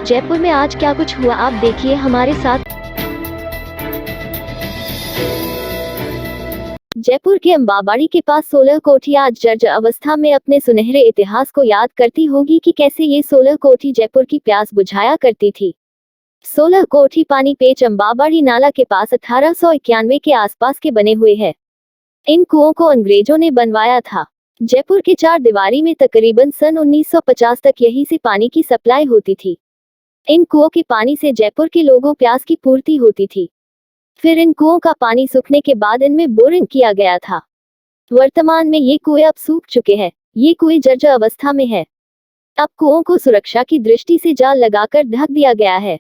जयपुर में आज क्या कुछ हुआ आप देखिए हमारे साथ। जयपुर के अंबाबाड़ी के पास 16 कोठी आज जर्जर अवस्था में अपने सुनहरे इतिहास को याद करती होगी कि कैसे ये 16 कोठी जयपुर की प्यास बुझाया करती थी। 16 कोठी पानी पेच अंबाबाड़ी नाला के पास 1891 के आसपास के बने हुए हैं। इन कुओं को अंग्रेजों ने बनवाया था। जयपुर के चार दीवारी में तकरीबन सन 1950 तक यहीं से पानी की सप्लाई होती थी। इन कुओं के पानी से जयपुर के लोगों प्यास की पूर्ति होती थी। फिर इन कुओं का पानी सूखने के बाद इनमें बोरिंग किया गया था। वर्तमान में ये कुएं अब सूख चुके हैं। ये कुएं जर्जर अवस्था में है। अब कुओं को सुरक्षा की दृष्टि से जाल लगाकर ढक दिया गया है।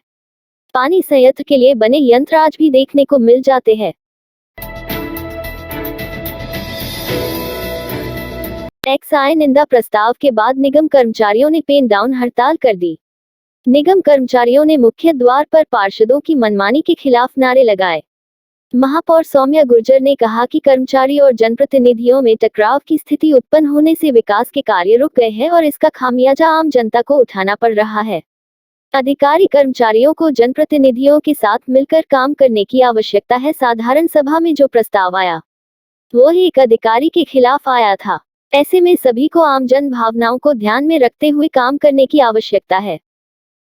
पानी संयंत्र के लिए बने यंत्र आज भी देखने को मिल जाते हैं। एक्साई निंदा प्रस्ताव के बाद निगम कर्मचारियों ने पेन डाउन हड़ताल कर दी। निगम कर्मचारियों ने मुख्य द्वार पर पार्षदों की मनमानी के खिलाफ नारे लगाए। महापौर सौम्या गुर्जर ने कहा कि कर्मचारी और जनप्रतिनिधियों में टकराव की स्थिति उत्पन्न होने से विकास के कार्य रुक गए हैं और इसका खामियाजा आम जनता को उठाना पड़ रहा है। अधिकारी कर्मचारियों को जनप्रतिनिधियों के साथ मिलकर काम करने की आवश्यकता है। साधारण सभा में जो प्रस्ताव आया वो ही एक अधिकारी के खिलाफ आया था। ऐसे में सभी को आम जन भावनाओं को ध्यान में रखते हुए काम करने की आवश्यकता है।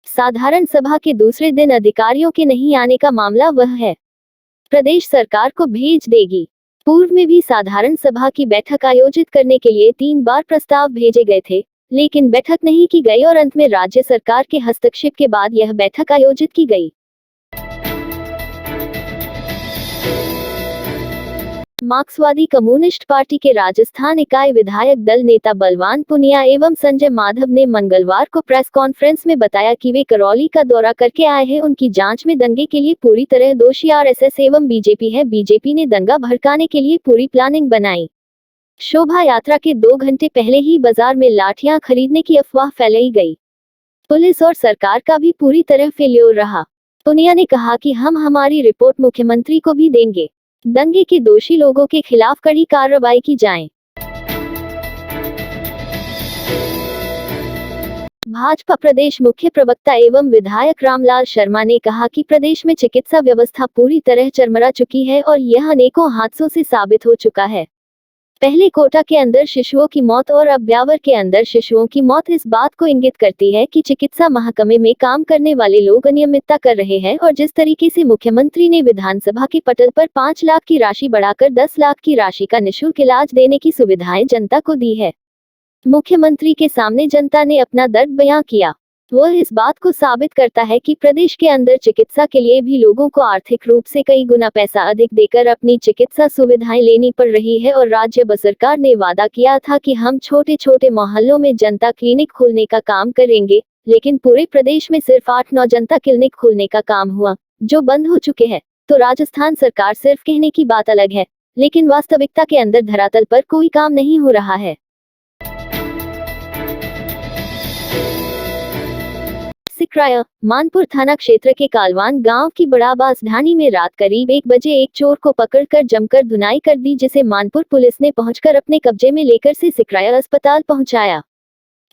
साधारण सभा के दूसरे दिन अधिकारियों के नहीं आने का मामला वह है प्रदेश सरकार को भेज देगी। पूर्व में भी साधारण सभा की बैठक आयोजित करने के लिए 3 बार प्रस्ताव भेजे गए थे, लेकिन बैठक नहीं की गई और अंत में राज्य सरकार के हस्तक्षेप के बाद यह बैठक आयोजित की गई। मार्क्सवादी कम्युनिस्ट पार्टी के राजस्थान इकाई विधायक दल नेता बलवान पुनिया एवं संजय माधव ने मंगलवार को प्रेस कॉन्फ्रेंस में बताया कि वे करौली का दौरा करके आए हैं। उनकी जांच में दंगे के लिए पूरी तरह दोषी आरएसएस एवं बीजेपी है। बीजेपी ने दंगा भड़काने के लिए पूरी प्लानिंग बनाई। शोभा यात्रा के 2 घंटे पहले ही बाजार में लाठियां खरीदने की अफवाह फैलाई गई। पुलिस और सरकार का भी पूरी तरह फेल्योर रहा। पुनिया ने कहा कि हम हमारी रिपोर्ट मुख्यमंत्री को भी देंगे। दंगे के दोषी लोगों के खिलाफ कड़ी कार्रवाई की जाए। भाजपा प्रदेश मुख्य प्रवक्ता एवं विधायक रामलाल शर्मा ने कहा कि प्रदेश में चिकित्सा व्यवस्था पूरी तरह चरमरा चुकी है और यह अनेकों हादसों से साबित हो चुका है। पहले कोटा के अंदर शिशुओं की मौत और अब ब्यावर के अंदर शिशुओं की मौत इस बात को इंगित करती है कि चिकित्सा महकमे में काम करने वाले लोग अनियमितता कर रहे हैं। और जिस तरीके से मुख्यमंत्री ने विधानसभा के पटल पर 5 लाख की राशि बढ़ाकर 10 लाख की राशि का निःशुल्क इलाज देने की सुविधाएं जनता को दी है, मुख्यमंत्री के सामने जनता ने अपना दर्द बयां किया। वह इस बात को साबित करता है कि प्रदेश के अंदर चिकित्सा के लिए भी लोगों को आर्थिक रूप से कई गुना पैसा अधिक देकर अपनी चिकित्सा सुविधाएं लेनी पड़ रही है। और राज्य सरकार ने वादा किया था कि हम छोटे छोटे मोहल्लों में जनता क्लिनिक खोलने का काम करेंगे, लेकिन पूरे प्रदेश में सिर्फ 8-9 जनता क्लिनिक खोलने का काम हुआ, जो बंद हो चुके हैं। तो राजस्थान सरकार सिर्फ कहने की बात अलग है, लेकिन वास्तविकता के अंदर धरातल पर कोई काम नहीं हो रहा है। सिकराया मानपुर थाना क्षेत्र के कालवान गांव की बड़ाबास ढाणी में रात करीब 1 बजे एक चोर को पकड़कर जमकर धुनाई कर दी, जिसे मानपुर पुलिस ने पहुंचकर अपने कब्जे में लेकर से सिकराया अस्पताल पहुंचाया।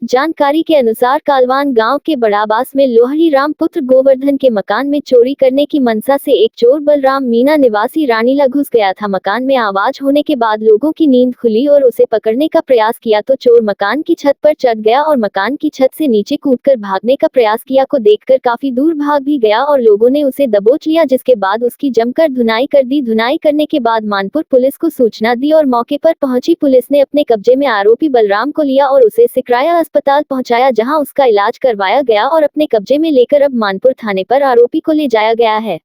जानकारी के अनुसार कालवान गांव के बड़ाबास में लोहड़ी राम पुत्र गोवर्धन के मकान में चोरी करने की मनसा से एक चोर बलराम मीना निवासी रानीला घुस गया था। मकान में आवाज होने के बाद लोगों की नींद खुली और उसे पकड़ने का प्रयास किया तो चोर मकान की छत पर चढ़ गया और मकान की छत से नीचे कूदकर भागने का प्रयास किया। को देखकर काफी दूर भाग भी गया और लोगों ने उसे दबोच लिया, जिसके बाद उसकी जमकर धुनाई कर दी। धुनाई करने के बाद मानपुर पुलिस को सूचना दी और मौके पर पहुंची पुलिस ने अपने कब्जे में आरोपी बलराम को लिया और उसे सिकराया अस्पताल पहुंचाया, जहां उसका इलाज करवाया गया और अपने कब्जे में लेकर अब मानपुर थाने पर आरोपी को ले जाया गया है।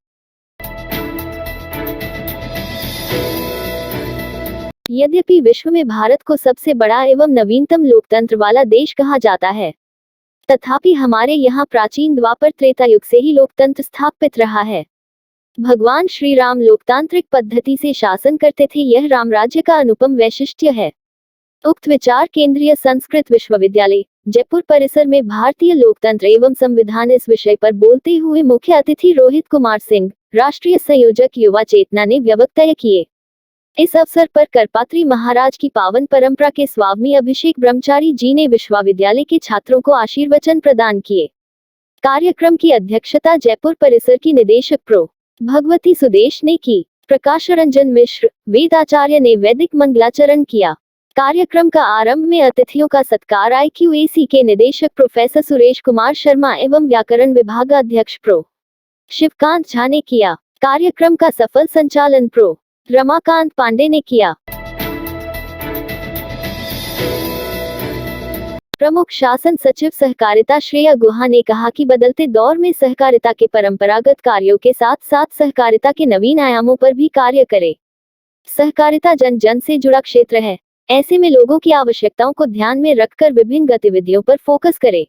यद्यपि विश्व में भारत को सबसे बड़ा एवं नवीनतम लोकतंत्र वाला देश कहा जाता है, तथापि हमारे यहाँ प्राचीन द्वापर त्रेता युग से ही लोकतंत्र स्थापित रहा है। भगवान श्री राम लोकतांत्रिक पद्धति से शासन करते थे, यह राम राज्य का अनुपम वैशिष्ट्य है। उक्त विचार केंद्रीय संस्कृत विश्वविद्यालय जयपुर परिसर में भारतीय लोकतंत्र एवं संविधान इस विषय पर बोलते हुए मुख्य अतिथि रोहित कुमार सिंह, राष्ट्रीय संयोजक युवा चेतना ने वक्तव्य किए। इस अवसर पर करपात्री महाराज की पावन परंपरा के स्वामी अभिषेक ब्रह्मचारी जी ने विश्वविद्यालय के छात्रों को आशीर्वचन प्रदान किए। कार्यक्रम की अध्यक्षता जयपुर परिसर की निदेशक प्रो भगवती सुदेश ने की। प्रकाश रंजन मिश्र, वेदाचार्य ने वैदिक मंगलाचरण किया। कार्यक्रम का आरंभ में अतिथियों का सत्कार IQAC के निदेशक प्रोफेसर सुरेश कुमार शर्मा एवं व्याकरण विभागाध्यक्ष प्रो शिवकांत झा ने किया। कार्यक्रम का सफल संचालन प्रो रमाकांत पांडे ने किया। प्रमुख शासन सचिव सहकारिता श्रेया गुहा ने कहा कि बदलते दौर में सहकारिता के परंपरागत कार्यों के साथ साथ सहकारिता के नवीन आयामों पर भी कार्य करे। सहकारिता जन जन से जुड़ा क्षेत्र है, ऐसे में लोगों की आवश्यकताओं को ध्यान में रखकर विभिन्न गतिविधियों पर फोकस करे।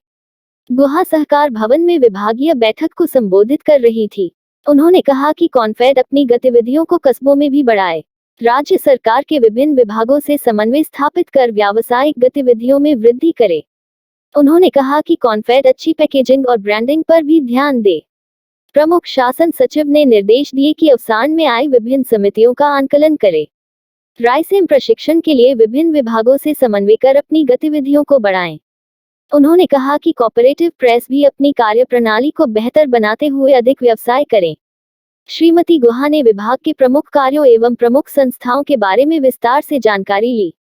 गुहा सहकार भवन में विभागीय बैठक को संबोधित कर रही थी। उन्होंने कहा कि कॉन्फेड अपनी गतिविधियों को कस्बों में भी बढ़ाए, राज्य सरकार के विभिन्न विभागों से समन्वय स्थापित कर व्यावसायिक गतिविधियों में वृद्धि करे। उन्होंने कहा कि कॉन्फेड अच्छी पैकेजिंग और ब्रांडिंग पर भी ध्यान दे। प्रमुख शासन सचिव ने निर्देश दिए कि अवसान में आई विभिन्न समितियों का आंकलन करे, रायसेन प्रशिक्षण के लिए विभिन्न विभागों से समन्वय कर अपनी गतिविधियों को बढ़ाएं। उन्होंने कहा कि कोऑपरेटिव प्रेस भी अपनी कार्यप्रणाली को बेहतर बनाते हुए अधिक व्यवसाय करें। श्रीमती गुहा ने विभाग के प्रमुख कार्यों एवं प्रमुख संस्थाओं के बारे में विस्तार से जानकारी ली।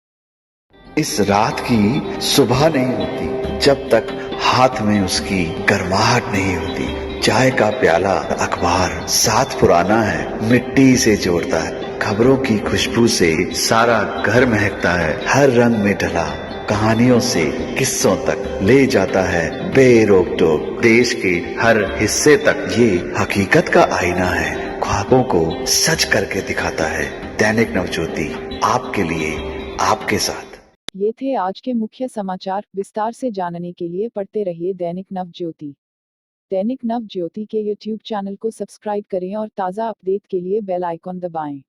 इस रात की सुबह नहीं होती जब तक हाथ में उसकी गर्माहट नहीं होती। चाय का प्याला, अखबार साथ पुराना है, मिट्टी से जोड़ता है। खबरों की खुशबू से सारा घर महकता है। हर रंग में ढला कहानियों से किस्सों तक ले जाता है बेरोक टोक। देश के हर हिस्से तक ये हकीकत का आईना है, ख्वाबों को सच करके दिखाता है। दैनिक नवज्योति, आपके लिए, आपके साथ। ये थे आज के मुख्य समाचार। विस्तार से जानने के लिए पढ़ते रहिए दैनिक नवज्योति। दैनिक नवज्योति के YouTube चैनल को सब्सक्राइब करें और ताज़ा अपडेट के लिए बेल आइकॉन दबाएं।